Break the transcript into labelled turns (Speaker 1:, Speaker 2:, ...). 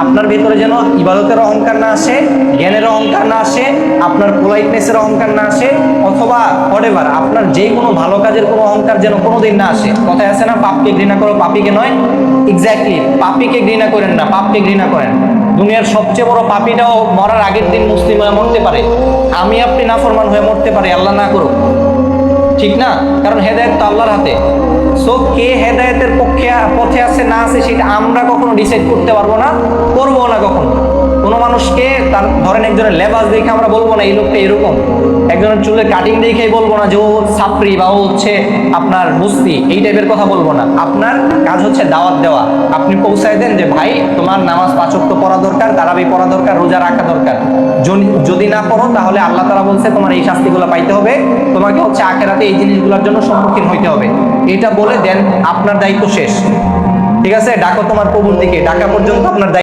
Speaker 1: আপনার ভেতরে যেন ইবাদতের অহংকার না আসে, জ্ঞানের অহংকার না আসে, আপনার পোলাইটনেসের অহংকার না আসে, অথবা হোয়াটএভার আপনার যে কোনো ভালো কাজের কোনো অহংকার যেন কোনোদিন না আসে। কথায় আছে না, পাপকে ঘৃণা করো পাপীকে নয়। এক্স্যাক্টলি, পাপীকে ঘৃণা করেন না, পাপকে ঘৃণা করেন। দুনিয়ার সবচেয়ে বড় পাপীটাও মরার আগের দিন মুসলিম হয়ে মরতে পারে, আমি আপনি নাফরমান হয়ে মরতে পারে, আল্লাহ না করুক, ঠিক না? কারণ হেদায়েত তো আল্লাহর হাতে। সো কে হেদায়েতের পথে আছে না আছে সেটা আমরা কখনো ডিসাইড করতে পারবো না, করবো না কখনো। কোনো মানুষকে তার ধরেন একজনের লেবাস দেখে আমরা বলবো না এই লোকটা এরকম, একজনের চুলের কাটিং দেখেই বলবো না যে ও ছাপরি বা ও হচ্ছে আপনার বুস্তি, এই টাইপের কথা বলবো না। আপনার কাজ হচ্ছে দাওয়াত দেওয়া। আপনি পৌঁছায় দেন যে ভাই তোমার নামাজ 5 ওয়াক্ত পড়া দরকার, তারাবি পড়া দরকার, রোজা রাখা দরকার। যদি না পড়ো তাহলে আল্লাহ তাআলা বলছে তোমার এই শাস্তিগুলো পাইতে হবে, তোমাকে হচ্ছে আখিরাতে এই জিনিসগুলোর জন্য সম্মুখীন হইতে হবে। এটা বলে দেন আপনার দায়িত্ব শেষ। ঠিক আছে, ডাকো তোমার প্রভুর দিকে, ডাকা পর্যন্ত আপনার দায়িত্ব।